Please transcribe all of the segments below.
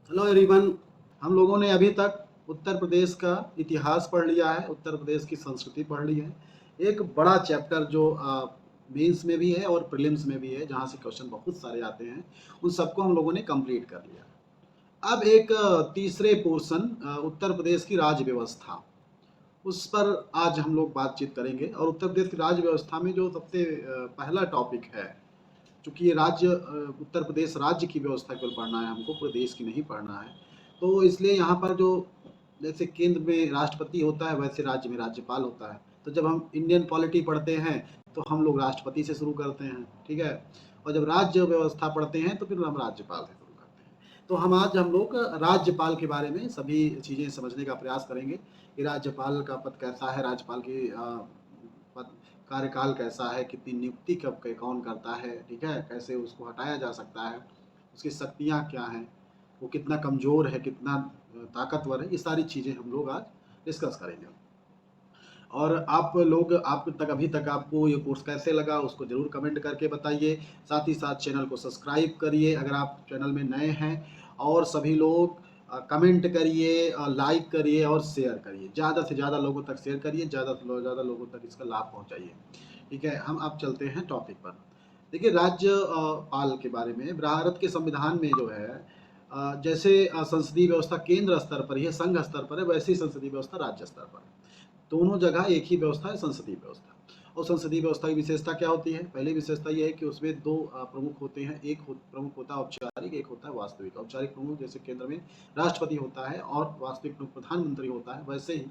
Hello everyone. हम लोगों ने अभी तक उत्तर प्रदेश का इतिहास पढ़ लिया है, उत्तर प्रदेश की संस्कृति पढ़ ली है। एक बड़ा चैप्टर जो मेंस में भी है और प्रीलिम्स में भी है, जहाँ से क्वेश्चन बहुत सारे आते हैं, उन सबको हम लोगों ने कंप्लीट कर लिया। अब एक तीसरे पोर्शन उत्तर प्रदेश की राज्य व्यवस्था, उस पर आज हम लोग बातचीत करेंगे। और उत्तर प्रदेश की राज्य व्यवस्था में जो सबसे पहला टॉपिक है, चूँकि ये राज्य उत्तर प्रदेश राज्य की व्यवस्था केवल पढ़ना है हमको, पूरे देश की नहीं पढ़ना है, तो इसलिए यहाँ पर जो जैसे केंद्र में राष्ट्रपति होता है वैसे राज्य में राज्यपाल होता है। तो जब हम इंडियन पॉलिटी पढ़ते हैं तो हम लोग राष्ट्रपति से शुरू करते हैं, ठीक है। और जब राज्य व्यवस्था पढ़ते हैं तो फिर हम राज्यपाल से शुरू करते हैं। तो हम लोग राज्यपाल के बारे में सभी चीज़ें समझने का प्रयास करेंगे कि राज्यपाल का पद कैसा है, राज्यपाल की पद कार्यकाल कैसा है, कितनी नियुक्ति कब कौन करता है, ठीक है, कैसे उसको हटाया जा सकता है, उसकी शक्तियाँ क्या हैं, वो कितना कमज़ोर है, कितना ताकतवर है, ये सारी चीज़ें हम लोग आज डिस्कस करेंगे। और आप लोग आप तक अभी तक आपको ये कोर्स कैसे लगा उसको ज़रूर कमेंट करके बताइए। साथ ही साथ चैनल को सब्सक्राइब करिए अगर आप चैनल में नए हैं, और सभी लोग कमेंट करिए, लाइक करिए और शेयर करिए। ज़्यादा से ज़्यादा लोगों तक शेयर करिए, ज़्यादा से ज़्यादा लोगों तक इसका लाभ पहुँचाइए। ठीक है, हम अब चलते हैं टॉपिक पर। देखिए, राज्य पाल के बारे में भारत के संविधान में जो है जैसे संसदीय व्यवस्था केंद्र स्तर पर ही है, संघ स्तर पर है, वैसे ही संसदीय व्यवस्था राज्य स्तर पर है। दोनों जगह एक ही व्यवस्था है, संसदीय व्यवस्था। और संसदीय व्यवस्था की विशेषता क्या होती है? पहली विशेषता ये है कि उसमें दो प्रमुख होते हैं। प्रमुख होता है औपचारिक, एक होता है वास्तविक। औपचारिक प्रमुख जैसे केंद्र में राष्ट्रपति होता है और वास्तविक प्रमुख प्रधानमंत्री होता है, वैसे ही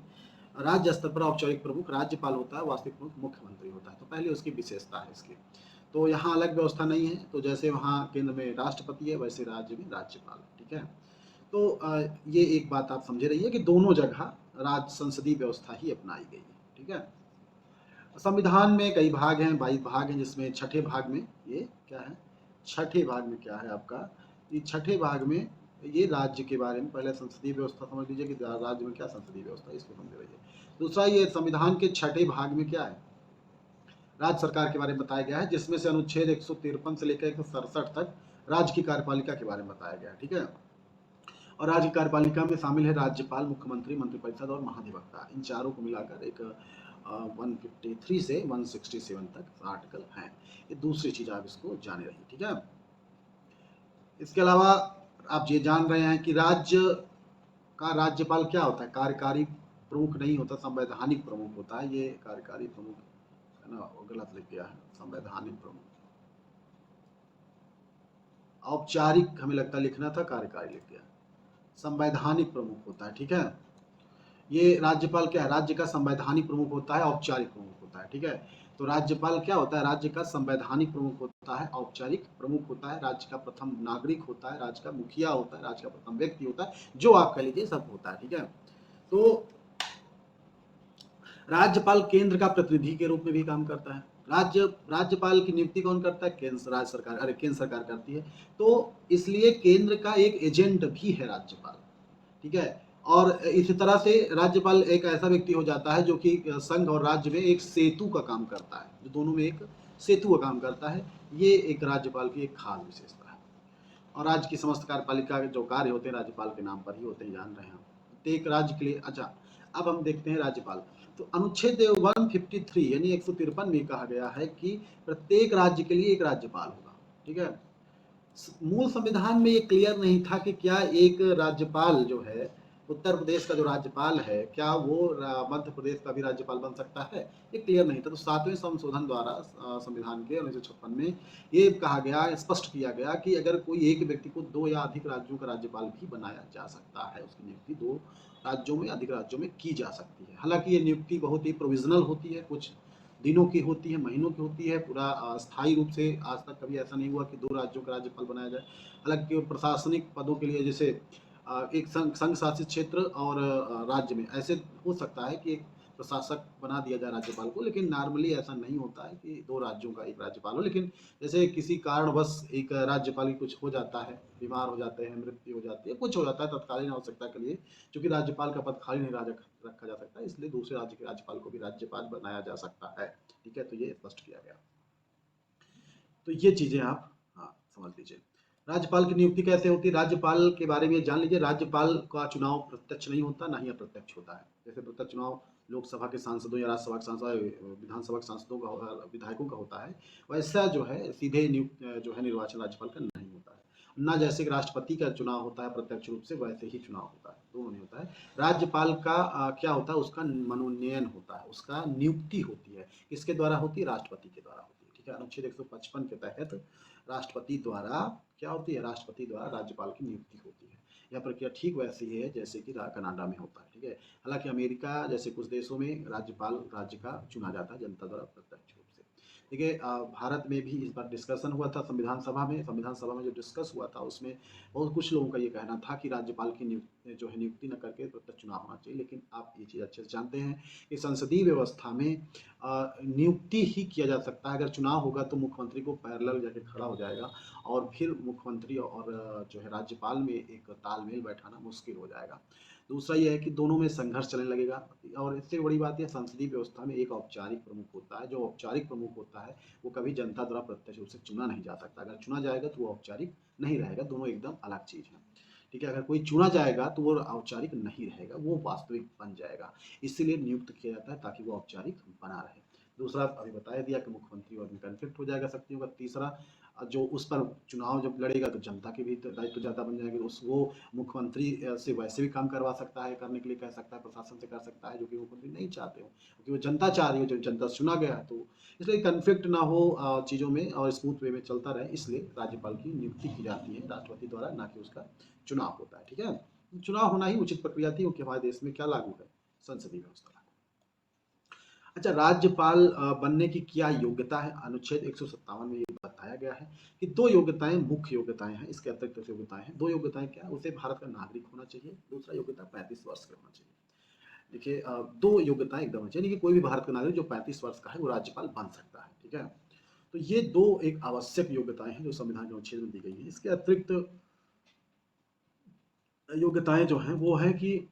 राज्य स्तर पर औपचारिक प्रमुख राज्यपाल होता है, वास्तविक प्रमुख मुख्यमंत्री होता है। तो पहले उसकी विशेषता है इसकी। तो यहाँ अलग व्यवस्था नहीं है। तो जैसे वहाँ केंद्र में राष्ट्रपति है, वैसे राज्य में राज्यपाल, ठीक है। तो ये एक बात आप समझे रहिए कि दोनों जगह राज संसदीय व्यवस्था ही अपनाई गई है, ठीक है। संविधान में कई भाग हैं, 22 भाग हैं, जिसमें छठे भाग में ये क्या है, छठे भाग में क्या है आपका, ये छठे भाग में ये राज्य के बारे में, पहले संसदीय व्यवस्था समझ लीजिए कि राज्य में क्या संसदीय व्यवस्था है, इसको समझे रहिए। दूसरा, ये संविधान के छठे भाग में क्या है, राज्य सरकार के बारे में बताया गया है, जिसमें से अनुच्छेद 153 से लेकर 167 तक राज्य की कार्यपालिका के बारे में बताया गया है, ठीक है। और राज्य कार्यपालिका में शामिल है राज्यपाल, मुख्यमंत्री, मंत्रिपरिषद और महाधिवक्ता। इन चारों को मिलाकर एक 153 से 167 तक आर्टिकल हैं। ये दूसरी चीज आप इसको जाने रहिए, ठीक है। इसके अलावा आप ये जान रहे हैं कि राज्य का राज्यपाल क्या होता है, कार्यकारी प्रमुख नहीं होता, संवैधानिक प्रमुख होता है। ये कार्यकारी प्रमुख है ना, गलत लिख गया है, संवैधानिक प्रमुख। औपचारिक हमें लगता लिखना था, कार्यकारी लिख गया। संवैधानिक प्रमुख होता है, ठीक है। ये राज्यपाल क्या है, राज्य का संवैधानिक प्रमुख होता है, औपचारिक प्रमुख होता है, ठीक है। तो राज्यपाल क्या होता है, राज्य का संवैधानिक प्रमुख होता है, औपचारिक प्रमुख होता है, राज्य का प्रथम नागरिक होता है, राज्य का मुखिया होता है, राज्य का प्रथम व्यक्ति होता है, जो आप कह लीजिए सब होता है, ठीक है। तो राज्यपाल केंद्र का प्रतिनिधि के रूप में भी काम करता है। राज्यपाल की नियुक्ति कौन करता है, केंद्र सरकार करती है। तो इसलिए केंद्र का एक एजेंट भी है राज्यपाल, ठीक है। और इसी तरह से राज्यपाल एक ऐसा व्यक्ति हो जाता है जो कि संघ और राज्य में एक सेतु का काम करता है, जो दोनों में एक सेतु का काम करता है। ये एक राज्यपाल की एक खास विशेषता है। और राज्य की समस्त कार्यपालिका के जो कार्य होते हैं राज्यपाल के नाम पर ही होते हैं, जान रहे हैं। प्रत्येक राज्य के लिए, अच्छा, अब हम देखते हैं राज्यपाल। तो अनुच्छेद 153 यानी 153 में कहा गया है कि प्रत्येक राज्य के लिए एक राज्यपाल होगा, ठीक है। मूल संविधान में ये क्लियर नहीं था कि क्या एक राज्यपाल जो है, उत्तर प्रदेश का जो राज्यपाल है, क्या वो मध्य प्रदेश का भी राज्यपाल बन सकता है, ये क्लियर नहीं था। तो 7वें संशोधन द्वारा संविधान के 1956 में ये कहा गया, स्पष्ट किया गया कि अगर कोई एक व्यक्ति को 2 या अधिक राज्यों का राज्यपाल भी बनाया जा सकता है, उसकी नियुक्ति 2 राज्यों में, अधिक राज्यों में की जा सकती है। हालांकि ये नियुक्ति बहुत ही प्रोविजनल होती है, कुछ दिनों की होती है, महीनों की होती है, पूरा स्थायी रूप से आज तक कभी ऐसा नहीं हुआ कि 2 राज्यों का राज्यपाल बनाया जाए। हालांकि प्रशासनिक पदों के लिए, जैसे एक संघ शासित क्षेत्र और राज्य में ऐसे हो सकता है कि एक प्रशासक बना दिया जाए राज्यपाल को, लेकिन नॉर्मली ऐसा नहीं होता है कि 2 राज्यों का एक राज्यपाल हो। लेकिन जैसे किसी कारणवश एक राज्यपाल की कुछ हो जाता है, बीमार हो जाते हैं, मृत्यु हो जाती है, कुछ हो जाता है तत्कालीन आवश्यकता के लिए, चूंकि राज्यपाल का पद खाली नहीं रखा जा सकता, इसलिए दूसरे राज्य के राज्यपाल को भी राज्यपाल बनाया जा सकता है, ठीक है। तो ये स्पष्ट किया गया। तो ये चीजें आप हाँ समझ लीजिए। राज्यपाल की नियुक्ति कैसे होती है? राज्यपाल के बारे में जान लीजिए। राज्यपाल का चुनाव प्रत्यक्ष नहीं होता, ना ही अप्रत्यक्ष होता है। जैसे प्रत्यक्ष चुनाव लोकसभा के सांसदों या राज्यसभा के सांसद, विधानसभा के सांसदों का, विधायकों का होता है, वैसा जो है सीधे नियुक्त जो है निर्वाचन राज्यपाल का नहीं होता है। ना जैसे कि राष्ट्रपति का चुनाव होता है प्रत्यक्ष रूप से, वैसे ही चुनाव होता है, दोनों नहीं होता है। राज्यपाल का क्या होता है, उसका मनोनयन होता है, उसका नियुक्ति होती है। किसके द्वारा होती है? राष्ट्रपति के द्वारा होती है। ठीक है, अनुच्छेद 155 के तहत राष्ट्रपति द्वारा क्या होती है? राष्ट्रपति द्वारा राज्यपाल की नियुक्ति होती है। यह प्रक्रिया ठीक वैसी ही है जैसे कि कनाडा में होता है। ठीक है, हालांकि अमेरिका जैसे कुछ देशों में राज्यपाल राज्य का चुना जाता है जनता द्वारा प्रत्यक्ष रूप से। ठीक है, भारत में भी इस बार डिस्कशन हुआ था संविधान सभा में। संविधान सभा में जो डिस्कस हुआ था उसमें बहुत कुछ लोगों का ये कहना था कि राज्यपाल की नियुक्ति न करके प्रत्यक्ष चुनाव होना चाहिए। लेकिन आप ये चीज़ अच्छे से जानते हैं कि संसदीय व्यवस्था में नियुक्ति ही किया जा सकता है। अगर चुनाव होगा तो मुख्यमंत्री को पैरेलल जाके खड़ा हो जाएगा और फिर मुख्यमंत्री और जो है राज्यपाल में एक तालमेल बैठाना मुश्किल हो जाएगा। दूसरा ये है कि दोनों में संघर्ष चलने लगेगा। और इससे बड़ी बात है, संसदीय व्यवस्था में एक औपचारिक प्रमुख होता है। जो औपचारिक प्रमुख होता है वो कभी जनता द्वारा प्रत्यक्ष रूप से चुना नहीं जा सकता। अगर चुना जाएगा तो वो औपचारिक नहीं रहेगा, दोनों एकदम अलग चीज़ है। ठीक है, अगर कोई चुना जाएगा तो वो औपचारिक नहीं रहेगा, वो वास्तविक बन जाएगा। इसीलिए नियुक्त किया जाता है ताकि वो औपचारिक बना रहे। दूसरा अभी बता दिया कि मुख्यमंत्री और भी कन्फ्लिक्ट हो जाएगा शक्तियों का। तीसरा, जो उस पर चुनाव जब लड़ेगा तो जनता के भी दायित्व ज़्यादा बन जाएंगे। उस वो मुख्यमंत्री से वैसे भी काम करवा सकता है, करने के लिए कह सकता है, प्रशासन से कर सकता है, जो कि मुख्यमंत्री नहीं चाहते हो, क्योंकि वो जनता चाह रही हो, जो जनता चुना गया है। तो इसलिए कन्फ्लिक्ट ना हो चीज़ों में और स्मूथ वे में चलता रहे, इसलिए राज्यपाल की नियुक्ति की जाती है राष्ट्रपति द्वारा, ना कि उसका चुनाव होता है। ठीक है, चुनाव होना ही उचित प्रक्रिया थी, क्योंकि हमारे देश में क्या लागू है? संसदीय व्यवस्था। अच्छा, राज्यपाल बनने की क्या योग्यता है? अनुच्छेद 157 में ये बताया गया है कि दो योग्यताएं मुख्य योग्यताएं हैं, इसके अतिरिक्त योग्यताएं हैं। दो योग्यताएं क्या है? उसे भारत का नागरिक होना चाहिए, दूसरा योग्यता 35 वर्ष का होना चाहिए। देखिए, दो योग्यताएं एकदम होनी चाहिए कि कोई भी भारत का नागरिक जो 35 वर्ष का है वो राज्यपाल बन सकता है। ठीक है, तो ये दो एक आवश्यक योग्यताएं हैं जो संविधान के अनुच्छेद में दी गई है। इसके अतिरिक्त योग्यताएं जो हैं वो है कि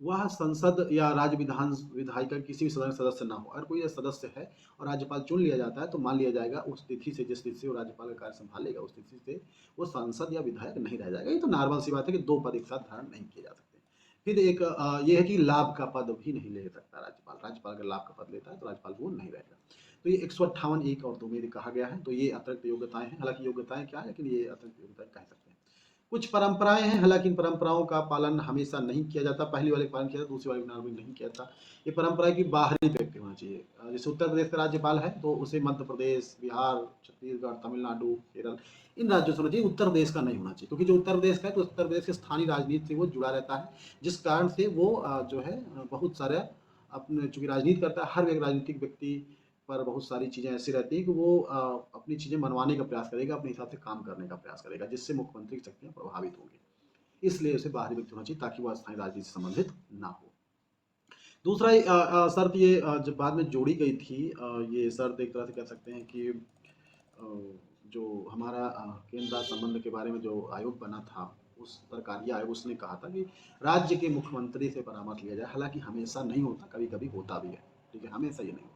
वह संसद या राज्य विधायिका किसी भी सदन सदस्य ना हो। अगर कोई सदस्य है और राज्यपाल चुन लिया जाता है तो मान लिया जाएगा उस तिथि से, जिस तिथि से वो राज्यपाल का कार्य संभालेगा, उस तिथि से वो सांसद या विधायक नहीं रह जाएगा। ये तो नॉर्मल सी बात है कि दो पद एक साथ धारण नहीं किए जा सकते। फिर एक ये है कि लाभ का पद भी नहीं ले सकता राज्यपाल। राज्यपाल अगर लाभ का पद लेता है तो राज्यपाल वो नहीं रहेगा। तो ये 158 एक और 2 में कहा गया है। तो ये अतिरिक्त योग्यताएं हैं। हालांकि योग्यताएं क्या है, लेकिन ये अतिरिक्त योग्यताएं कह सकते हैं। कुछ परंपराएं हैं, हालांकि इन परंपराओं का पालन हमेशा नहीं किया जाता। पहली वाले का पालन किया जाता, दूसरी वाले का पालन नहीं किया जाता। ये परंपरा की बाहरी व्यक्ति होना चाहिए। जैसे उत्तर प्रदेश का राज्यपाल है तो उसे मध्य प्रदेश, बिहार, छत्तीसगढ़, तमिलनाडु, केरल, इन राज्यों से होना चाहिए, उत्तर प्रदेश का नहीं होना चाहिए। क्योंकि जो उत्तर प्रदेश का है तो उत्तर प्रदेश के स्थानीय राजनीति से वो जुड़ा रहता है, जिस कारण से वो जो है बहुत सारे अपने चूंकि राजनीति करता है, हर एक राजनीतिक व्यक्ति पर बहुत सारी चीज़ें ऐसी रहती हैं कि वो अपनी चीज़ें मनवाने का प्रयास करेगा, अपने हिसाब से काम करने का प्रयास करेगा, जिससे मुख्यमंत्री की शक्तियाँ प्रभावित होंगी। इसलिए उसे बाहरी व्यक्ति होना चाहिए ताकि वह स्थानीय राजनीति से संबंधित ना हो। दूसरा शर्त ये जब बाद में जोड़ी गई थी, ये शर्त एक तरह से कह सकते हैं कि जो हमारा केंद्र राज्य संबंध के बारे में जो आयोग बना था, उस पर कार्य आयोग, उसने कहा था कि राज्य के मुख्यमंत्री से परामर्श लिया जाए। हालांकि हमेशा नहीं होता, कभी कभी होता भी है। ठीक है, हमेशा ये नहीं होता।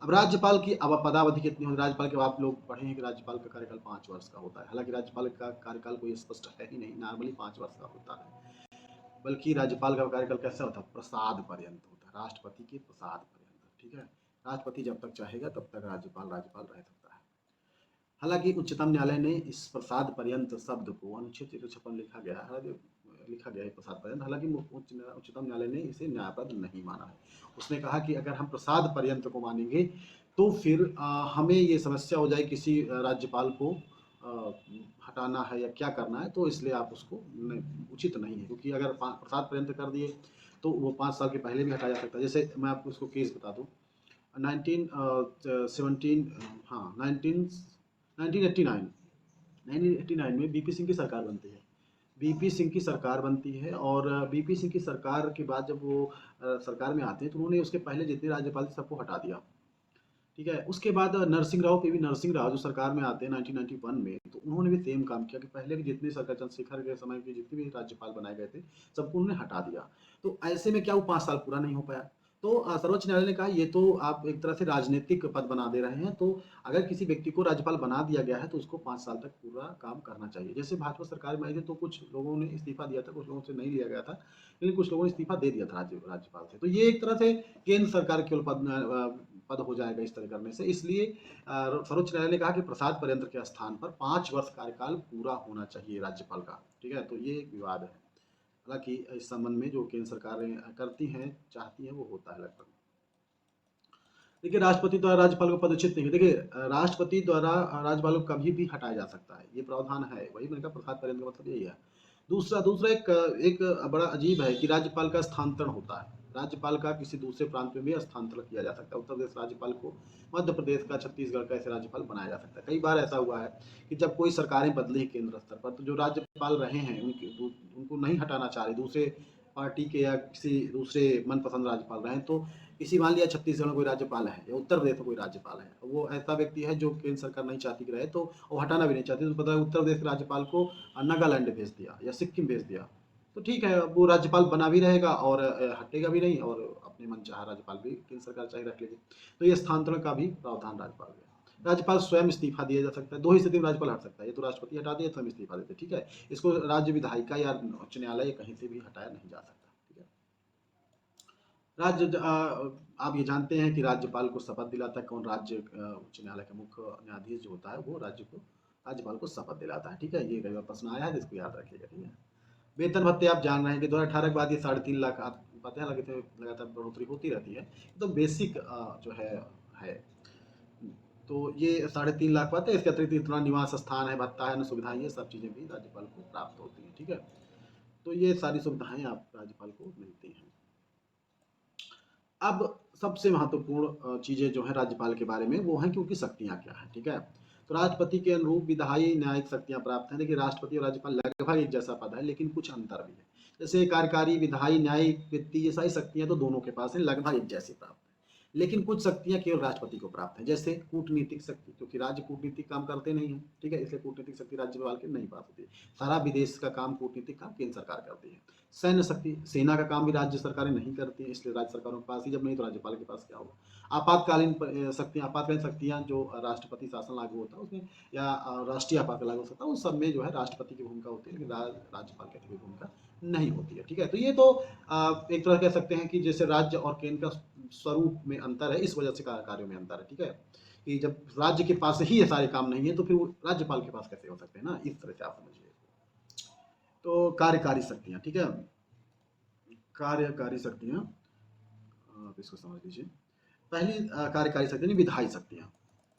अब राज्यपाल की अब पदावधि कितनी होगी? राज्यपाल के आप लोग पढ़े हैं कि राज्यपाल का कार्यकाल 5 वर्ष का होता है। हालांकि राज्यपाल का कार्यकाल कोई स्पष्ट है ही नहीं, नॉर्मली 5 वर्ष का होता है। बल्कि राज्यपाल का कार्यकाल कैसा होता है? प्रसाद पर्यंत होता है, राष्ट्रपति के प्रसाद पर्यंत। ठीक है, राष्ट्रपति जब तक चाहेगा तब तक राज्यपाल राज्यपाल रह सकता है। हालांकि उच्चतम न्यायालय ने इस प्रसाद पर्यंत शब्द को अनुच्छेद 156 लिखा गया है, लिखा गया है प्रसाद पर्यंत। हालांकि उच्चतम न्यायालय ने इसे न्यायप्रद नहीं माना है। उसने कहा कि अगर हम प्रसाद पर्यंत को मानेंगे तो फिर हमें ये समस्या हो जाए किसी राज्यपाल को हटाना है या क्या करना है, तो इसलिए आप उसको उचित नहीं है। क्योंकि अगर प्रसाद पर्यंत कर दिए तो वो 5 साल के पहले भी हटाया जा सकता है। जैसे मैं आपको उसको केस बता दूँ, 1917 हाँ 1989 में बीपी सिंह की सरकार बनती है। बीपी सिंह की सरकार बनती है और बीपी सिंह की सरकार के बाद जब वो सरकार में आते हैं तो उन्होंने उसके पहले जितने राज्यपाल थे सबको हटा दिया। ठीक है, उसके बाद नरसिंह राव, पीवी नरसिंह राव जो सरकार में आते हैं 1991 में, तो उन्होंने भी सेम काम किया कि पहले के जितने सरकार चंद्रशेखर के समय के जितने भी राज्यपाल बनाए गए थे सबको उन्होंने हटा दिया। तो ऐसे में क्या वो 5 साल पूरा नहीं हो पाया? तो सर्वोच्च न्यायालय ने कहा ये तो आप एक तरह से राजनीतिक पद बना दे रहे हैं, तो अगर किसी व्यक्ति को राज्यपाल बना दिया गया है तो उसको 5 साल तक पूरा काम करना चाहिए। जैसे भाजपा सरकार में आई थी तो कुछ लोगों ने इस्तीफा दिया था, कुछ लोगों से नहीं लिया गया था, लेकिन कुछ लोगों ने इस्तीफा दे दिया था राज्यपाल से। तो ये एक तरह से केंद्र सरकार केवल पद हो जाएगा इस तरह करने से। इसलिए सर्वोच्च न्यायालय ने कहा कि प्रसाद पर्यंत के स्थान पर 5 वर्ष कार्यकाल पूरा होना चाहिए राज्यपाल का, ठीक है? तो ये एक विवाद है। हालाँकि इस संबंध में जो केंद्र सरकारें करती हैं, चाहती हैं, वो होता है लगभग। देखिए, राष्ट्रपति द्वारा राज्यपाल को पदच्युत नहीं, देखिए राष्ट्रपति द्वारा राज्यपाल को कभी भी हटाया जा सकता है, ये प्रावधान है। वही मैंने कहा प्रसाद पर्यंत का मतलब यही है। दूसरा दूसरा एक एक बड़ा अजीब है कि राज्यपाल का स्थानांतरण होता है। राज्यपाल का किसी दूसरे प्रांत में भी स्थानांतरण किया जा सकता है। उत्तर प्रदेश राज्यपाल को मध्य प्रदेश का, छत्तीसगढ़ का ऐसे राज्यपाल बनाया जा सकता है। कई बार ऐसा हुआ है कि जब कोई सरकारें बदली केंद्र स्तर पर, तो जो राज्यपाल रहे हैं उनको नहीं हटाना चाह रहे, दूसरे पार्टी के या किसी दूसरे मनपसंद राज्यपाल रहे हैं, तो किसी मान लिया छत्तीसगढ़ में कोई राज्यपाल है या उत्तर प्रदेश में कोई राज्यपाल है, वो ऐसा व्यक्ति है जो केंद्र सरकार नहीं चाहती कि रहे, तो वो हटाना भी नहीं चाहती, तो पता है उत्तर प्रदेश के राज्यपाल को नागालैंड भेज दिया या सिक्किम भेज दिया, तो ठीक है, वो राज्यपाल बना भी रहेगा और हटेगा भी नहीं, और अपने मन चाह राज्यपाल भी केंद्र सरकार चाहे रख लेगी। तो ये स्थानांतरण का भी प्रावधान राज्यपाल में है। राज्यपाल स्वयं इस्तीफा दिया जा सकता है, 2 ही स्थिति में राज्यपाल हट सकता है, ये तो राष्ट्रपति हटा दिया, स्वयं इस्तीफा देते, ठीक है? इसको राज्य विधायिका या उच्च न्यायालय कहीं से भी हटाया नहीं जा सकता, ठीक है? आप ये जानते हैं कि राज्यपाल को शपथ दिलाता है कौन? उच्च न्यायालय का मुख्य न्यायाधीश जो होता है वो राज्यपाल को शपथ दिलाता है, ठीक है? ये कई बार प्रश्न आया है, इसको याद रखिएगा, ठीक है? वेतन भत्ते आप जान रहे हैं कि 2018 के बाद ये 3.5 लाख आप पता है, हालांकि लगातार बढ़ोतरी होती रहती है, तो बेसिक जो है तो ये 3.5 लाख पाते हैं। इसके अतिरिक्त इतना निवास स्थान है, भत्ता है, सुविधाएं, ये सब चीज़ें भी राज्यपाल को प्राप्त होती हैं, ठीक है? तो ये सारी सुविधाएं आप राज्यपाल को मिलती हैं। अब सबसे महत्वपूर्ण चीज़ें जो है राज्यपाल के बारे में वो हैं कि उनकी शक्तियाँ क्या हैं, ठीक है? तो राष्ट्रपति के अनुरूप विधायी न्यायिक शक्तियाँ प्राप्त हैं। देखिए, राष्ट्रपति और राज्यपाल लगभग एक जैसा पद है, लेकिन कुछ अंतर भी है। जैसे कार्यकारी, विधायी, न्यायिक, वित्तीय, ये सारी शक्तियाँ तो दोनों के पास हैं, लगभग एक जैसी प्राप्त है। लेकिन कुछ शक्तियाँ केवल राष्ट्रपति को प्राप्त हैं, जैसे कूटनीतिक शक्ति, क्योंकि राज्य कूटनीतिक काम करते नहीं हैं, ठीक है? इसलिए कूटनीतिक शक्ति राज्यपाल के नहीं प्राप्त होती है। सारा विदेश का काम, कूटनीतिक काम केंद्र सरकार करती है। सैन्य शक्ति, सेना का काम भी राज्य सरकारें नहीं करती हैं, इसलिए राज्य सरकारों के पास ही जब नहीं तो राज्यपाल के पास क्या होगा? आपातकालीन शक्तियाँ जो राष्ट्रपति शासन लागू होता है उसमें, या राष्ट्रीय आपातकाल लागू हो सकता है, उस सब में जो है राष्ट्रपति की भूमिका होती है, लेकिन राज्यपाल की कोई भूमिका नहीं होती है, ठीक है? तो ये तो एक तरह कह सकते हैं कि जैसे राज्य और केंद्र का स्वरूप में अंतर है, इस वजह से कार्यों में अंतर है, ठीक है? कि जब राज्य के पास ही ये सारे काम नहीं है तो फिर वो राज्यपाल के पास कैसे हो सकते हैं ना, इस तरह से आप समझिए। तो कार्यकारी शक्तियाँ, ठीक है? कार्यकारी शक्तियाँ, आप इसको समझ लीजिए। पहली कार्यकारी शक्ति यानी विधायी शक्तियाँ,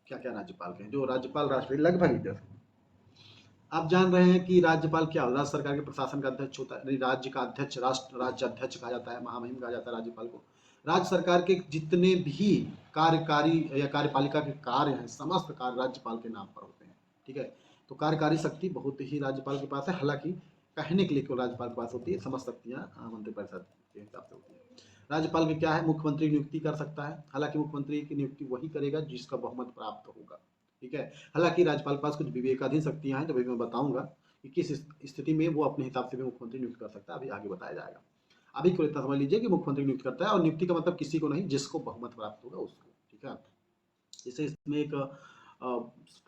क्या क्या राज्यपाल के हैं, जो राज्यपाल राष्ट्रपति लगभग एक जैसे। आप जान रहे हैं कि राज्यपाल क्या होता है? राज्य सरकार के प्रशासन का अध्यक्ष होता है, राज्य का अध्यक्ष, राज्य अध्यक्ष कहा जाता है, महामहिम कहा जाता है राज्यपाल को। राज्य सरकार के जितने भी कार्यकारी या कार्यपालिका के कार्य हैं, समस्त कार्य राज्यपाल के नाम पर होते हैं, ठीक है? तो कार्यकारी शक्ति बहुत ही राज्यपाल के पास है, हालांकि कहने के लिए केवल राज्यपाल के पास होती है, समस्त शक्तियाँ मंत्रिपरिषद के हिसाब से होती है। राज्यपाल में क्या है? मुख्यमंत्री नियुक्ति कर सकता है, हालांकि मुख्यमंत्री की नियुक्ति वही करेगा जिसका बहुमत प्राप्त होगा, ठीक है? हालांकि राज्यपाल के पास कुछ विवेकाधीन शक्तियां हैं, तो अभी मैं बताऊंगा कि किस स्थिति में वो अपने हिसाब से भी मुख्यमंत्री नियुक्त कर सकता है, अभी आगे बताया जाएगा। अभी को इतना समझ लीजिए कि मुख्यमंत्री नियुक्त करता है, और नियुक्ति का मतलब किसी को नहीं, जिसको बहुमत प्राप्त होगा उसको, ठीक है? जैसे इसमें एक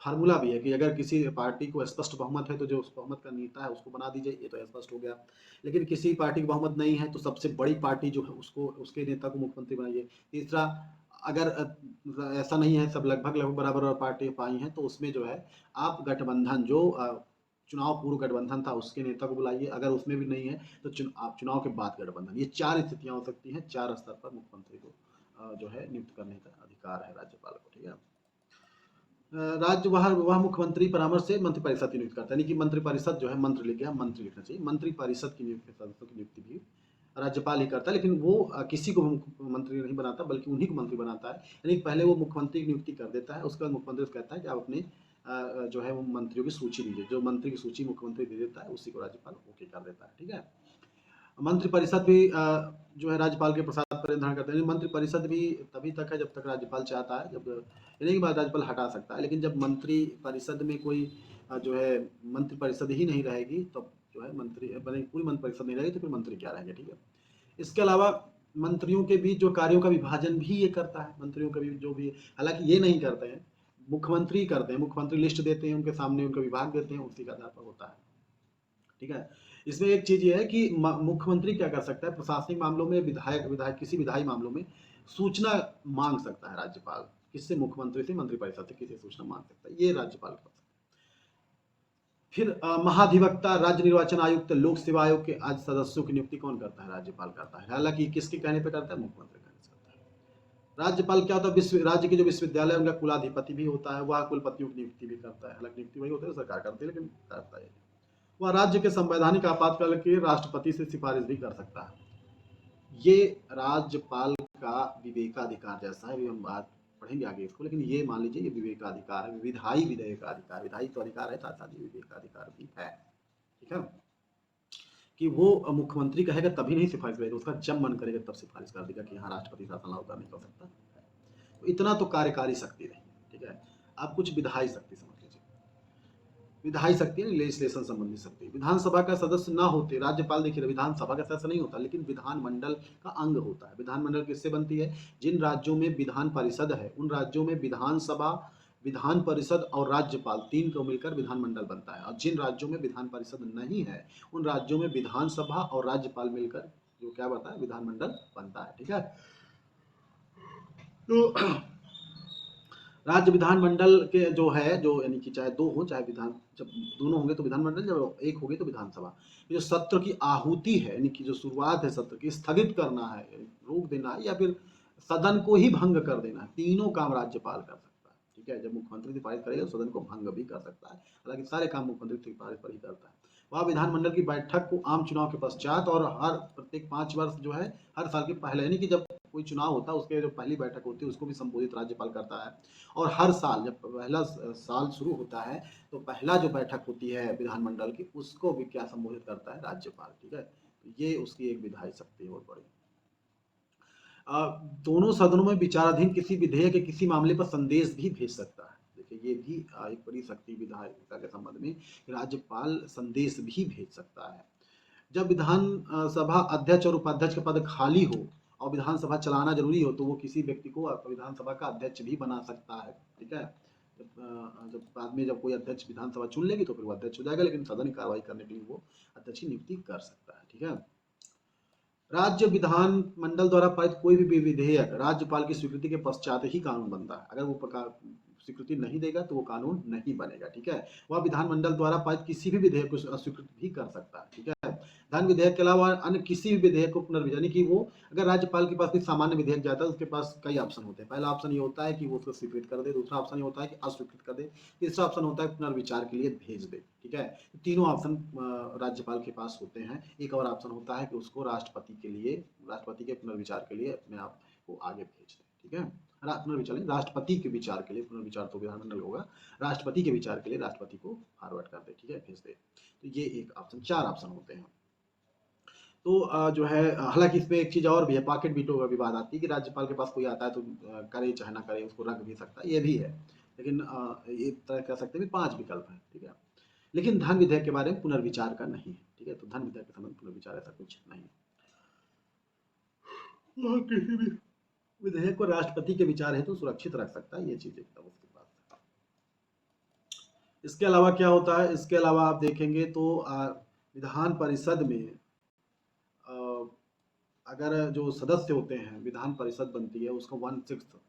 फार्मूला भी है कि अगर किसी पार्टी को स्पष्ट बहुमत है तो जो उस बहुमत का नेता है उसको बना दीजिए, ये तो स्पष्ट हो गया। लेकिन किसी पार्टी को बहुमत नहीं है तो सबसे बड़ी पार्टी जो है उसको, उसके नेता को मुख्यमंत्री बनाइए। तीसरा, अगर ऐसा नहीं है, सब लगभग लगभग बराबर पार्टी पाई हैं, तो उसमें जो है आप गठबंधन जो चुनाव पूर्व गठबंधन था उसके नेता को बुलाइए, अगर उसमें भी नहीं है तो आप चुनाव के बाद गठबंधन, ये 4 स्थितियां हो सकती हैं। 4 स्तर पर मुख्यमंत्री को जो है नियुक्त करने का अधिकार है राज्यपाल को, ठीक है? वह मुख्यमंत्री परामर्श से मंत्रिपरिषद की नियुक्ति करता है, यानी कि मंत्रिपरिषद जो है, मंत्र लिख गया, मंत्री लिखना चाहिए, मंत्रिपरिषद की नियुक्ति, सदस्यों की नियुक्ति भी राज्यपाल ही करता है, लेकिन वो किसी को मंत्री नहीं बनाता बल्कि उन्हीं को मंत्री बनाता है। यानी पहले वो मुख्यमंत्री की नियुक्ति कर देता है, उसके बाद मुख्यमंत्री कहता है कि आप अपने जो है वो मंत्रियों की सूची दीजिए, जो मंत्री की सूची मुख्यमंत्री दे देता है उसी को राज्यपाल ओके कर देता है, ठीक है? मंत्रिपरिषद भी जो है राज्यपाल के प्रसाद पर निर्धारण करते हैं। मंत्रिपरिषद भी तभी तक है जब तक राज्यपाल चाहता है, जब इन्हीं के बाद राज्यपाल हटा सकता है, लेकिन जब मंत्रिपरिषद में कोई जो है मंत्रिपरिषद ही नहीं रहेगी, तब जो है पूरी मंत्रिपरिषद नहीं रहेगी तो फिर मंत्री क्या रहेंगे, ठीक है? इसके अलावा मंत्रियों के बीच जो कार्यों का विभाजन भी ये करता है, मंत्रियों का भी जो भी, हालांकि ये नहीं करते हैं, मुख्यमंत्री करते हैं, मुख्यमंत्री लिस्ट देते हैं, उनके सामने उनका विभाग देते हैं, उसी का आधार पर होता है। ठीक है। इसमें एक चीज ये है कि मुख्यमंत्री क्या कर सकता है, प्रशासनिक मामलों में विधायक विधायक किसी विधायी मामलों में सूचना मांग सकता है राज्यपाल, किससे, मुख्यमंत्री से, मंत्रिपरिषद से किसी सूचना मांग सकता है, ये राज्यपाल कर सकता है। फिर महाधिवक्ता, राज्य निर्वाचन आयुक्त, लोक सेवा आयोग के आज सदस्यों की नियुक्ति कौन करता है, राज्यपाल करता है, हालांकि किसके कहने पे करता है, मुख्यमंत्री कहने से करता है। राज्यपाल क्या होता है, राज्य के जो विश्वविद्यालय उनका कुलाधिपति भी होता है, वह कुलपतियों की नियुक्ति भी करता है, हालांकि नियुक्ति वही होती है सरकार करती है, लेकिन करता है। वह राज्य के संवैधानिक आपातकाल के राष्ट्रपति से सिफारिश भी कर सकता है। ये राज्यपाल का विवेकाधिकार जैसा है, हम बात पढ़ेंगे आगे इसको, लेकिन ये मान लीजिए ये विवेकाधिकार है, विधायी विधेयकाधिकार, विधायी तो अधिकार है, साथ साथ ये विवेकाधिकार भी है। ठीक है, कि वो मुख्यमंत्री कहेगा तभी नहीं सिफारिश करेगा, उसका जब मन करेगा तब सिफारिश कर देगा कि हाँ राष्ट्रपति शासन लागू नहीं कर सकता। तो इतना तो कार्यकारी शक्ति रही। ठीक है, अब कुछ विधायी शक्ति समझ लीजिए। विधायी शक्ति है लेजिस्लेशन संबंधी शक्ति। विधानसभा का सदस्य ना होते, राज्यपाल देखिए विधानसभा का सदस्य नहीं होता, लेकिन विधानमंडल का अंग होता है। विधानमंडल किससे बनती है, जिन राज्यों में विधान परिषद है उन राज्यों में विधानसभा, विधान परिषद और राज्यपाल तीन को मिलकर विधानमंडल बनता है, और जिन राज्यों में विधान परिषद नहीं है उन राज्यों में विधानसभा और राज्यपाल मिलकर जो क्या बनता है, विधानमंडल बनता है। ठीक है, तो राज्य विधानमंडल के जो है, जो यानी कि चाहे दो हो चाहे विधान, जब दोनों होंगे तो विधानमंडल, जब एक होगी तो विधानसभा। जो सत्र की आहुति है, यानी कि जो शुरुआत है सत्र की, स्थगित करना है, रोक देना है, या फिर सदन को ही भंग कर देना है, तीनों काम राज्यपाल कर सकता है। ठीक है, जब मुख्यमंत्री सिफारिश करेगा तो सदन को भंग भी कर सकता है, हालांकि सारे काम मुख्यमंत्री सिफारिश पर ही करता है। वह विधानमंडल की बैठक को आम चुनाव के पश्चात और हर प्रत्येक 5 वर्ष जो है, हर साल के पहले, यानी कि जब कोई चुनाव होता है उसके जो पहली बैठक होती है उसको भी संबोधित राज्यपाल करता है। और हर साल जब पहला साल शुरू होता है तो पहला जो बैठक होती है विधानमंडल की, उसको भी क्या संबोधित करता है, राज्यपाल। ठीक है, तो ये उसकी एक विधायी शक्ति है बहुत बड़ी। दोनों सदनों में विचाराधीन किसी विधेयक या किसी मामले पर संदेश भी भेज सकता है। देखिए ये भी एक बड़ी शक्ति विधायिका के संबंध में, राज्यपाल संदेश भी भेज सकता है। जब विधानसभा अध्यक्ष और उपाध्यक्ष का पद खाली हो और विधानसभा चलाना जरूरी हो तो वो किसी व्यक्ति को विधानसभा का अध्यक्ष भी बना सकता है। ठीक है, जब बाद में जब कोई अध्यक्ष विधानसभा चुन लेगी तो फिर वो अध्यक्ष हो जाएगा, लेकिन सदन की कार्रवाई करने के लिए वो अध्यक्ष की नियुक्ति कर सकता है। ठीक है, राज्य विधान मंडल द्वारा पारित कोई भी विधेयक राज्यपाल की स्वीकृति के पश्चात ही कानून बनता है। अगर वो स्वीकृति नहीं देगा तो वो कानून नहीं बनेगा। ठीक है, वह विधानमंडल द्वारा पारित किसी भी विधेयक को अस्वीकृत भी कर सकता है। ठीक है, धन विधेयक के अलावा अन्य किसी भी विधेयक को पुनर्विचार, यानी कि वो अगर राज्यपाल के पास कोई सामान्य विधेयक जाता है उसके पास कई ऑप्शन होते हैं। पहला ऑप्शन ये होता है कि वो उसको स्वीकृत कर दे, दूसरा ऑप्शन ये होता है कि अस्वीकृत कर दे, तीसरा ऑप्शन होता है पुनर्विचार के लिए भेज दे। ठीक है, तीनों ऑप्शन राज्यपाल के पास होते हैं। एक और ऑप्शन होता है कि उसको राष्ट्रपति के लिए, राष्ट्रपति के पुनर्विचार के लिए अपने आप को आगे भेज दे। ठीक है, पुनर्विचार राष्ट्रपति के विचार के लिए, पुनर्विचार तो विधानमंडल होगा, राष्ट्रपति के विचार के लिए राष्ट्रपति को फॉरवर्ड कर दे। ठीक है, भेज दे। तो ये एक ऑप्शन, 4 ऑप्शन होते हैं। तो जो है, हालांकि इसमें एक चीज और भी है, पॉकेट वीटो का विवाद आती है कि राज्यपाल के पास कोई आता है तो करे चाहे ना करे उसको रख भी सकता है, ये भी है। लेकिन एक तरह कह सकते हैं 5 विकल्प है। ठीक है, लेकिन धन विधेयक के बारे में पुनर्विचार का नहीं है। ठीक है, तो धन विधेयक के संबंध पुनर्विचार ऐसा कुछ नहीं है। किसी भी विधेयक को राष्ट्रपति के विचार हेतु तो सुरक्षित रख सकता है, ये चीज एकदम उसके पास। इसके अलावा क्या होता है, इसके अलावा आप देखेंगे तो विधान परिषद में अगर जो सदस्य होते हैं, विधान परिषद बनती है उसको 1/6,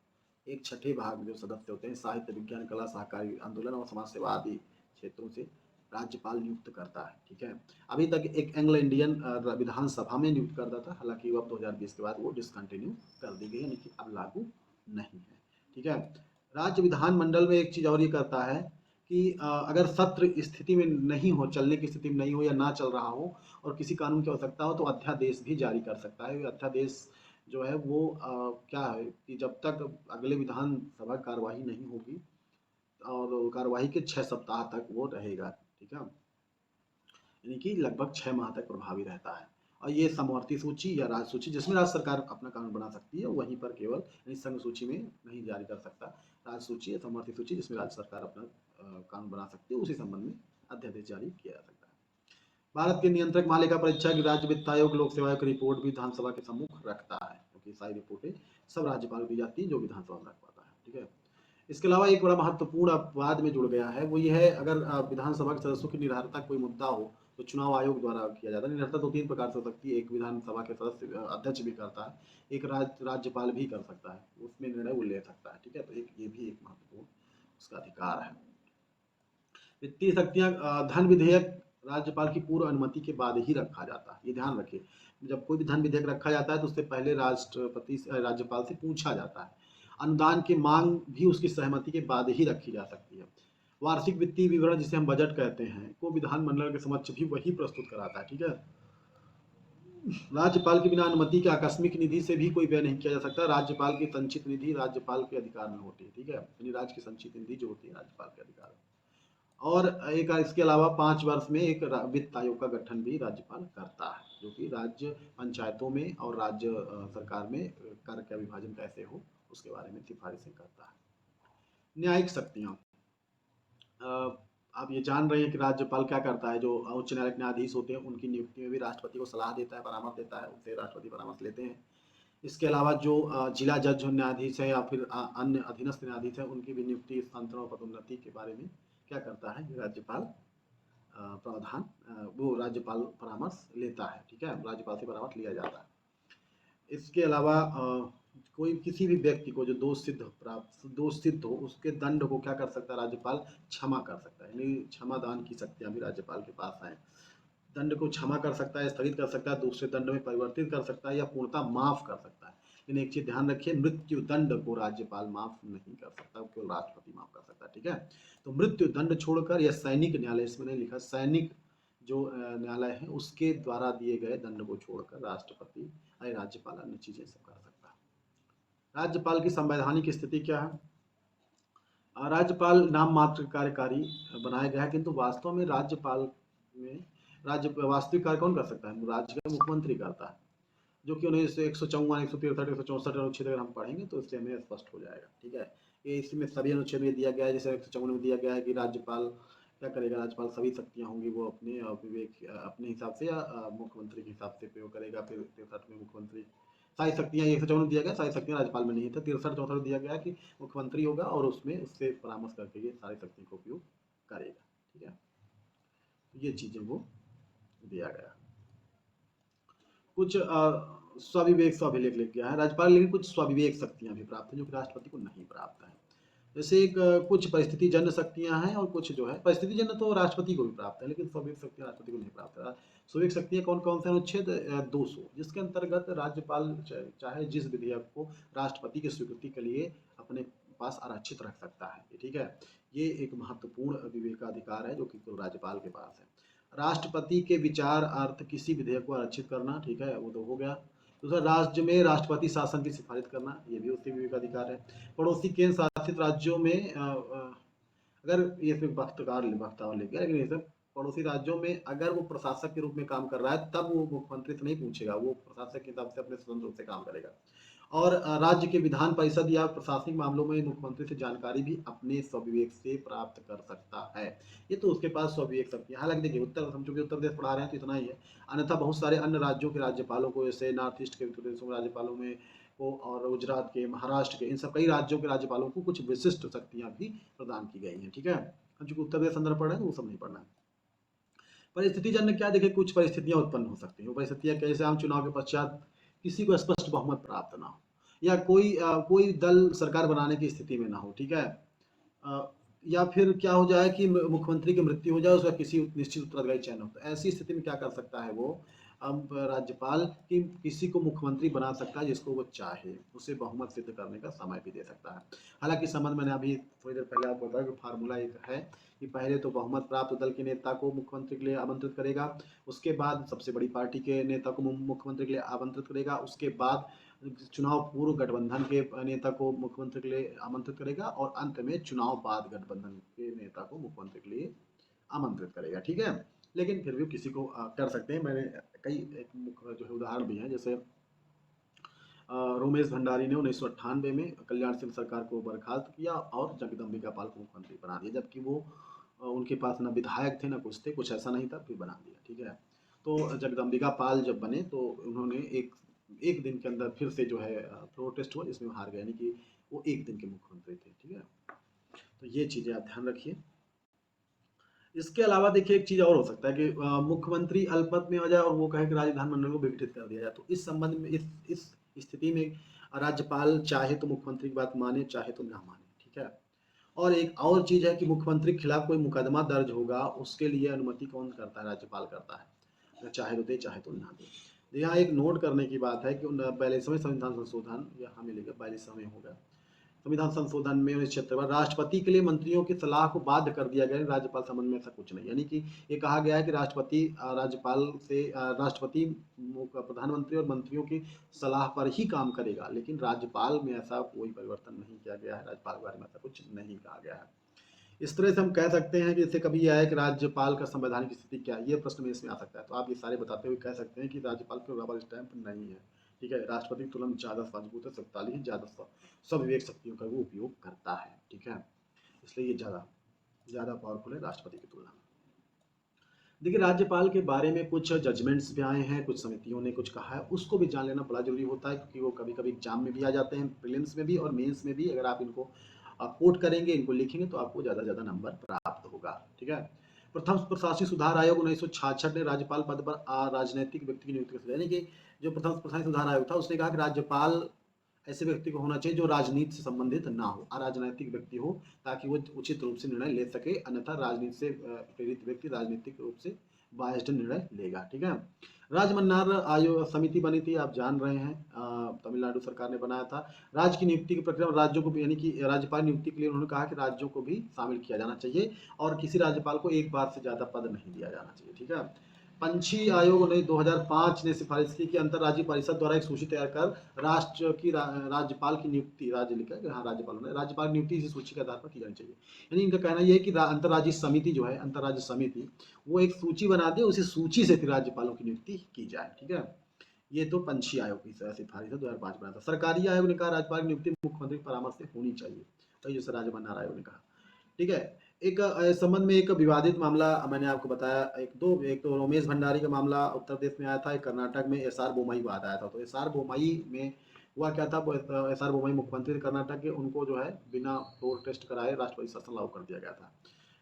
1/6 भाग जो सदस्य होते हैं साहित्य, विज्ञान, कला, सहकारी आंदोलन और समाज सेवा आदि क्षेत्रों से राज्यपाल नियुक्त करता है। ठीक है, अभी तक एक एंग्लो इंडियन विधानसभा में नियुक्त करता था, हालांकि अब 2020 के बाद वो डिसकंटिन्यू कर दी गई है, यानी कि अब लागू नहीं है। ठीक है, राज्य विधानमंडल में एक चीज और ये करता है कि अगर सत्र स्थिति में नहीं हो, चलने की स्थिति में नहीं हो या ना चल रहा हो और किसी कानून की आवश्यकता हो तो अध्यादेश भी जारी कर सकता है। अध्यादेश जो है वो क्या है कि जब तक अगले विधानसभा कार्यवाही नहीं होगी और कार्यवाही के 6 सप्ताह तक वो रहेगा। ठीक है, यानी कि लगभग 6 माह तक प्रभावी रहता है। और ये समवर्ती सूची या राज्य सूची जिसमें राज्य सरकार अपना कानून बना सकती है, वहीं पर केवल, यानी संघ सूची में नहीं जारी कर सकता। राज्य सूची या समवर्ती सूची जिसमें राज्य सरकार अपना कानून बना सकती है, उसी संबंध में अध्यादेश जारी किया जा सकता है। भारत के नियंत्रक महालेखा परीक्षक राज्य वित्त आयोग लोक सेवा आयोग की रिपोर्ट भी विधानसभा के सम्मुख रखता है। की सारी रिपोर्टें सब राज्यपाल को दी जाती हैं, जो विधानसभा में रख पाता है। ठीक है। इसके अलावा एक बड़ा महत्वपूर्ण अपवाद में जुड़ गया है, वो ये है, अगर विधानसभा के सदस्यों की निर्भरता कोई मुद्दा हो तो चुनाव आयोग द्वारा किया जाता है। निर्भरता दो तीन प्रकार से हो सकती है, एक विधानसभा के सदस्य अध्यक्ष भी करता है, एक राज्यपाल भी कर सकता है, उसमें निर्णय वो ले सकता है। ठीक है। तो ये भी एक महत्वपूर्ण उसका अधिकार है। वित्तीय शक्तियां, धन विधेयक राज्यपाल की पूर्व अनुमति के बाद ही रखा जाता है, ये ध्यान रखिए। जब कोई भी धन विधेयक रखा जाता है तो उससे पहले राज्यपाल से पूछा जाता है। अनुदान की मांग भी उसकी सहमति के बाद ही रखी जा सकती है। वार्षिक वित्तीय विवरण, जिसे हम बजट कहते हैं, को विधानमंडल के समक्ष भी वही प्रस्तुत कराता है। ठीक है। राज्यपाल के बिना अनुमति के आकस्मिक निधि से भी कोई व्यय नहीं किया जा सकता। राज्यपाल की संचित निधि राज्यपाल के अधिकार में होती है। ठीक है। यानी राज्य की संचित निधि जो होती है राज्यपाल के अधिकार में। और एक इसके अलावा 5 वर्ष में एक वित्त आयोग का गठन भी राज्यपाल करता है, जो कि राज्य पंचायतों में और राज्य सरकार में कर का विभाजन कैसे हो उसके बारे में सिफारिशें करता है। न्यायिक शक्तियां, आप ये जान रहे हैं कि राज्यपाल क्या करता है, जो उच्च न्यायालय के न्यायाधीश होते हैं उनकी नियुक्ति में भी राष्ट्रपति को सलाह देता है, परामर्श देता है, उनसे राष्ट्रपति परामर्श लेते हैं। इसके अलावा जो जिला जज न्यायाधीश है या फिर अन्य अधीनस्थ न्यायाधीश है, उनकी भी नियुक्ति, स्थानांतरण और पदोन्नति के बारे में क्या करता है, राज्यपाल प्रावधान वो राज्यपाल परामर्श लेता है। ठीक है। राज्यपाल से परामर्श लिया जाता है। इसके अलावा कोई किसी भी व्यक्ति को जो दोष सिद्ध हो, उसके दंड को क्या कर सकता है, राज्यपाल क्षमा कर सकता है। यानी क्षमा दान की शक्तियां भी राज्यपाल के पास हैं। दंड को क्षमा कर सकता है, स्थगित कर सकता है, दूसरे दंड में परिवर्तित कर सकता है या पूर्णतः माफ कर सकता है। लेकिन एक चीज ध्यान रखिए, मृत्यु दंड को राज्यपाल माफ नहीं कर सकता, केवल राष्ट्रपति माफ कर सकता है। ठीक है। तो मृत्यु दंड छोड़कर, या सैनिक न्यायालय, इसमें नहीं लिखा, सैनिक जो न्यायालय है उसके द्वारा दिए गए दंड को छोड़कर राष्ट्रपति या राज्यपाल अन्य चीजें सब कर सकता है। राज्यपाल की संवैधानिक स्थिति क्या है? राज्यपाल नाम मात्र कार्यकारी बनाया गया है, किंतु वास्तव में राज्यपाल में राज्य वास्तविक कार्य कौन कर सकता है? राज्य का मुख्यमंत्री करता है, जो कि उन्हें 154, 163, 164 अनुच्छेद अगर हम पढ़ेंगे तो इससे हमें स्पष्ट हो जाएगा। ठीक है। ये इसमें सभी अनुच्छेद में दिया गया है। जैसे 154 में दिया गया है कि राज्यपाल क्या करेगा, राज्यपाल सभी शक्तियां होंगी वो अपने विवेक अपने हिसाब से या मुख्यमंत्री के हिसाब से प्रयोग करेगा। फिर 63 में मुख्यमंत्री सारी शक्तियां, 154 में दिया गया सारी शक्तियां राज्यपाल में नहीं था। 63 दिया गया कि मुख्यमंत्री होगा और उसमें उससे परामर्श करके ये सारी शक्तियों का उपयोग करेगा। ठीक है। ये चीजें वो दिया गया। कुछ स्वाविवेक स्वाभिलेख लिख गया है राज्यपाल, लेकिन कुछ स्वाविवेक शक्तियां भी प्राप्त हैं जो कि राष्ट्रपति को नहीं प्राप्त है। जैसे एक कुछ परिस्थिति जन्य शक्तियां हैं और कुछ जो है परिस्थिति जन्य तो राष्ट्रपति को भी प्राप्त है, लेकिन स्वाभाविक शक्तियां राष्ट्रपति को नहीं प्राप्त है। स्वाभाविक शक्तियां कौन कौन से? अनुच्छेद 200, जिसके अंतर्गत राज्यपाल चाहे जिस विधेयक को राष्ट्रपति की स्वीकृति के लिए अपने पास आरक्षित रख सकता है। ठीक है। ये एक महत्वपूर्ण विवेकाधिकार है जो कि राज्यपाल के पास है। राष्ट्रपति के विचार अर्थ किसी विधेयक को आरक्षित करना, ठीक है, वो तो हो गया। दूसरा, राज्य में राष्ट्रपति शासन की सिफारिश करना, ये भी उसके विवेकाधिकार है। पड़ोसी केंद्र शासित राज्यों में अगर ये फिर वक्ता लिख गया, लेकिन ये सब पड़ोसी राज्यों में अगर वो प्रशासक के रूप में काम कर रहा है तब वो मुख्यमंत्री से नहीं पूछेगा, वो प्रशासक के हिसाब से अपने स्वतंत्र रूप से काम करेगा। और राज्य के विधान परिषद या प्रशासनिक मामलों में मुख्यमंत्री से जानकारी भी अपने स्वविवेक से प्राप्त कर सकता है। ये तो उसके पास स्वविवेक शक्ति है। हालांकि देखिए, हम चूंकि उत्तर प्रदेश पढ़ा रहे हैं तो इतना ही है, अन्यथा बहुत सारे अन्य राज्यों के राज्यपालों को, जैसे नॉर्थ ईस्ट के प्रदेशों के राज्यपालों में को और गुजरात के, महाराष्ट्र के, इन सब कई राज्यों के राज्यपालों को कुछ विशिष्ट शक्तियां भी प्रदान की गई हैं। ठीक है। हम चूंकि उत्तर प्रदेश संदर्भ पढ़ रहे हैं तो वो सब नहीं पढ़ना है। परिस्थिति जन्य क्या? देखिए, कुछ परिस्थितियां उत्पन्न हो सकती हैं। वो परिस्थितियां कैसे? आम चुनाव के पश्चात किसी को स्पष्ट बहुमत प्राप्त ना हो, या कोई दल सरकार बनाने की स्थिति में ना हो। ठीक है। या फिर क्या हो जाए कि मुख्यमंत्री की मृत्यु हो जाए, उसका किसी निश्चित उत्तराधिकारी चयन हो, तो ऐसी स्थिति में क्या कर सकता है वो, अब राज्यपाल की किसी को मुख्यमंत्री बना सकता है जिसको वो चाहे, उसे बहुमत सिद्ध करने का समय भी दे सकता है। हालांकि संबंध मैंने अभी थोड़ी देर पहले आपको बताया कि फार्मूला एक है कि पहले तो बहुमत प्राप्त दल के नेता को मुख्यमंत्री के लिए आमंत्रित करेगा, उसके बाद सबसे बड़ी पार्टी के नेता को मुख्यमंत्री के लिए आमंत्रित करेगा, उसके बाद चुनाव पूर्व गठबंधन के नेता को मुख्यमंत्री के लिए आमंत्रित करेगा, और अंत में चुनाव बाद गठबंधन के नेता को मुख्यमंत्री के लिए आमंत्रित करेगा। ठीक है। लेकिन फिर भी किसी को कर सकते हैं। मैंने कई एक मुख्य जो है उदाहरण भी हैं, जैसे रोमेश भंडारी ने 1998 में कल्याण सिंह सरकार को बर्खास्त किया और जगदम्बिका पाल को मुख्यमंत्री बना दिया, जबकि वो उनके पास न विधायक थे न कुछ थे, कुछ ऐसा नहीं था, फिर बना दिया। ठीक है। तो जगदम्बिका पाल जब बने तो उन्होंने एक एक दिन के अंदर फिर से जो है फ्लोर टेस्ट हुआ जिसमें हार गए, यानी कि वो एक दिन के मुख्यमंत्री थे। ठीक है, तो ये चीज़ें आप ध्यान रखिए। इसके अलावा देखिए एक चीज़ और हो सकता है कि मुख्यमंत्री अल्पमत में हो जाए और वो कहे कि राज्य विधानमंडल को विघटित कर दिया जाए। तो इस संबंध में इस स्थिति में राज्यपाल चाहे तो मुख्यमंत्री की बात माने, चाहे तो ना माने। ठीक है, और एक और चीज़ है कि मुख्यमंत्री के खिलाफ कोई मुकदमा दर्ज होगा, उसके लिए अनुमति कौन करता है? राज्यपाल करता है, चाहे तो दे चाहे तो ना दे। तो यहाँ एक नोट करने की बात है कि 42वें संविधान संशोधन यहाँ मिलेगा, 42वां होगा संविधान संशोधन में 1976 राष्ट्रपति के लिए मंत्रियों की सलाह को बाध्य कर दिया गया है, राज्यपाल संबंध में ऐसा कुछ नहीं, यानी कि ये कहा गया है कि राष्ट्रपति राज्यपाल से राष्ट्रपति प्रधानमंत्री और मंत्रियों की सलाह पर ही काम करेगा, लेकिन राज्यपाल में ऐसा कोई परिवर्तन नहीं किया गया है, राज्यपाल के बारे में ऐसा कुछ नहीं कहा गया है। इस तरह से हम कह सकते हैं कि जैसे कभी यह है कि राज्यपाल का संवैधानिक स्थिति क्या है, ये प्रश्न में इसमें आ सकता है, तो आप ये सारे बताते हुए कह सकते हैं कि राज्यपाल के रबर स्टैंप नहीं है। ठीक है, राष्ट्रपति की तुलना में ज़्यादा मजबूत है, शक्तिशाली, ज़्यादा सब विवेक शक्तियों का वो उपयोग करता है। ठीक है, इसलिए ये ज़्यादा ज़्यादा पावरफुल है राष्ट्रपति की तुलना में। देखिए राज्यपाल के बारे में कुछ जजमेंट्स भी आए हैं, कुछ समितियों ने कुछ कहा है, उसको भी जान लेना बड़ा जरूरी होता है, क्योंकि वो कभी कभी एग्जाम में भी आ जाते हैं, प्रीलिम्स में भी और मेंस में भी। अगर आप इनको कोट करेंगे, इनको लिखेंगे, तो आपको ज़्यादा ज़्यादा नंबर प्राप्त होगा। ठीक है, प्रथम प्रशासनिक सुधार आयोग 1966 ने राज्यपाल पद पर राजनीतिक व्यक्ति की नियुक्ति कर, यानी कि जो प्रथम प्रशासनिक सुधार आयोग था उसने कहा कि राज्यपाल ऐसे व्यक्ति को होना चाहिए जो राजनीति से संबंधित ना हो, अराजनैतिक व्यक्ति हो, ताकि वो उचित रूप से निर्णय ले सके, अन्यथा राजनीति से प्रेरित व्यक्ति राजनीतिक रूप से बायस्ड निर्णय लेगा। ठीक है, राजमन्नार आयोग समिति बनी थी, आप जान रहे हैं, तमिलनाडु सरकार ने बनाया था। राज्य की नियुक्ति की प्रक्रिया राज्यों को भी, यानी कि राज्यपाल नियुक्ति के लिए उन्होंने कहा कि राज्यों को भी शामिल किया जाना चाहिए और किसी राज्यपाल को एक बार से ज्यादा पद नहीं दिया जाना चाहिए। ठीक है, पंछी आयोग ने 2005 ने सिफारिश की कि अंतर्राज्यीय परिषद द्वारा एक सूची तैयार कर राष्ट्र की राज्यपाल की नियुक्ति, राज्य लिखा है, हाँ राज्यपाल ने, राज्यपाल की नियुक्ति इसी सूची के आधार पर की जानी चाहिए। यानी इनका कहना यह है कि अंतर्राज्यीय समिति जो है, अंतर्राज्यीय समिति वो एक सूची बना दे, उसी सूची से फिर राज्यपालों की नियुक्ति की जाए। ठीक है, ये तो पंछी आयोग की सिफारिश है, 2005 बना था। सरकारी आयोग ने कहा राज्यपाल की नियुक्ति मुख्यमंत्री के परामर्श से होनी चाहिए, तो जैसे राजमन्नार आयोग ने कहा। ठीक है, एक संबंध में एक विवादित मामला मैंने आपको बताया, एक तो रोमेश भंडारी का मामला उत्तर प्रदेश में आया था, एक कर्नाटक में एस आर बोमई वाद आया था। तो एस आर बोमई में हुआ क्या था, एस आर बोमई मुख्यमंत्री कर्नाटक के, उनको जो है बिना फ्लोर टेस्ट कराए राष्ट्रपति शासन लागू कर दिया गया था।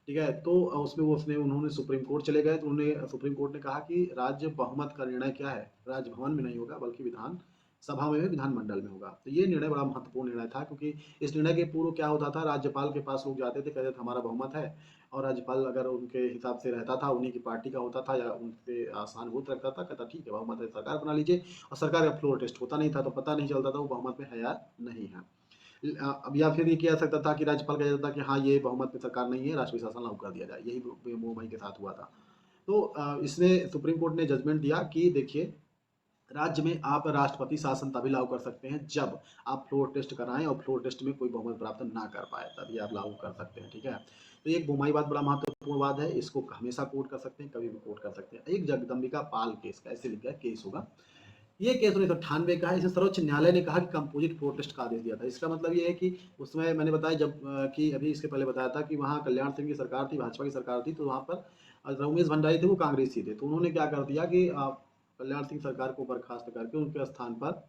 ठीक है, तो उसमें उन्होंने सुप्रीम कोर्ट चले गए, तो उन्होंने सुप्रीम कोर्ट ने कहा कि राज्य बहुमत का निर्णय क्या है, राजभवन में नहीं होगा बल्कि विधान सभा में, विधानमंडल में होगा। तो ये निर्णय बड़ा महत्वपूर्ण निर्णय था, क्योंकि इस निर्णय के पूर्व क्या होता था, राज्यपाल के पास लोग जाते थे, कहते थे हमारा बहुमत है, और राज्यपाल अगर उनके हिसाब से रहता था, उन्हीं की पार्टी का होता था या उनसे सहानुभूति रखता था, कहता ठीक है बहुमत है, सरकार बना लीजिए, और सरकार का फ्लोर टेस्ट होता नहीं था, तो पता नहीं चलता था वो बहुमत में है या नहीं है। अब या फिर ये किया सकता था कि राज्यपाल कह देता था कि हाँ ये बहुमत में सरकार नहीं है, राष्ट्रपति शासन लागू कर दिया जाए, यही मुंबई के साथ हुआ था। तो इसमें सुप्रीम कोर्ट ने जजमेंट दिया कि देखिए राज्य में आप राष्ट्रपति शासन तभी लागू कर सकते हैं जब आप फ्लोर टेस्ट कराएं और फ्लोर टेस्ट में कोई बहुमत प्राप्त ना कर पाए, तभी आप लागू कर सकते हैं। ठीक है, तो एक बुमाई बात बड़ा महत्वपूर्ण बात है, इसको हमेशा कोर्ट कर सकते हैं, कभी भी कोर्ट कर सकते हैं। एक जगदम्बिका पाल केस का ऐसे लिखा है केस होगा, ये केस 1998 का है। इसे सर्वोच्च न्यायालय ने कहा कि कंपोजिट प्रोटेस्ट का आदेश दिया था। इसका मतलब ये है कि उसमें मैंने बताया जब कि अभी इसके पहले बताया था कि वहाँ कल्याण सिंह की सरकार थी, भाजपा की सरकार थी, तो वहाँ पर रमेश भंडारी थे, वो कांग्रेसी थे, तो उन्होंने क्या कर दिया कि कल्याण सिंह सरकार को बर्खास्त करके उनके स्थान पर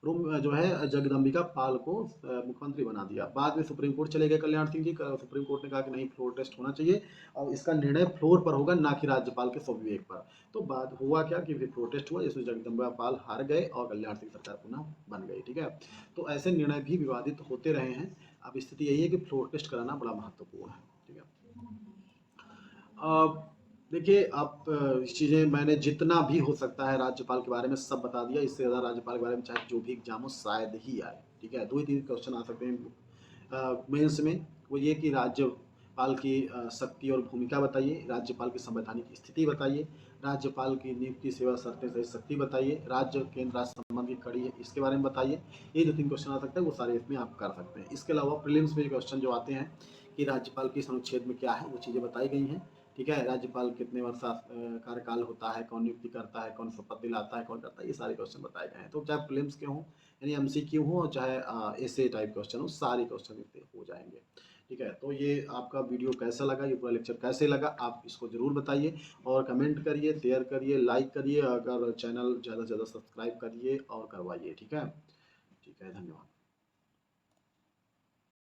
रूम जो है जगदम्बिका पाल को मुख्यमंत्री बना दिया। बाद में सुप्रीम कोर्ट चले गए कल्याण सिंह जी, सुप्रीम कोर्ट ने कहा कि नहीं फ्लोर टेस्ट होना चाहिए और इसका निर्णय फ्लोर पर होगा, ना कि राज्यपाल के स्वविवेक पर। तो बाद हुआ क्या कि फिर फ्लोर टेस्ट हुआ, जिसमें जगदम्बिका पाल हार गए और कल्याण सिंह सरकार पुनः बन गई। ठीक है, तो ऐसे निर्णय भी विवादित होते रहे हैं। अब स्थिति यही है कि फ्लोर टेस्ट कराना बड़ा महत्वपूर्ण है। ठीक है, देखिए आप चीज़ें मैंने जितना भी हो सकता है राज्यपाल के बारे में सब बता दिया, इससे ज़्यादा राज्यपाल के बारे में चाहे जो भी एग्जाम हो शायद ही आए। ठीक है, 2 ही 3 क्वेश्चन आ सकते हैं मेंस में, वो ये कि राज्यपाल की शक्ति और भूमिका बताइए, राज्यपाल की संवैधानिक स्थिति बताइए, राज्यपाल की नियुक्ति सेवा शर्तें सहित शक्ति बताइए, राज्य केंद्र राज्य संबंध की कड़ी है इसके बारे में बताइए। ये 2 3 क्वेश्चन आ सकते हैं, वो सारे इसमें आप कर सकते हैं। इसके अलावा प्रीलिम्स में क्वेश्चन जो आते हैं कि राज्यपाल की अनुच्छेद में क्या है, वो चीज़ें बताई गई हैं। ठीक है, राज्यपाल कितने वर्ष कार्यकाल होता है, कौन नियुक्ति करता है, कौन शपथ दिलाता है, कौन करता है, ये सारे क्वेश्चन बताए गए हैं। तो चाहे प्रीलिम्स के हों यानी एमसीक्यू हो, चाहे ऐसे टाइप क्वेश्चन हो, सारे क्वेश्चन इससे हो जाएंगे। ठीक है, तो ये आपका वीडियो कैसा लगा, ये पूरा लेक्चर कैसे लगा, आप इसको ज़रूर बताइए और कमेंट करिए, शेयर करिए, लाइक करिए, अगर चैनल ज़्यादा से ज़्यादा सब्सक्राइब करिए और करवाइए। ठीक है, धन्यवाद।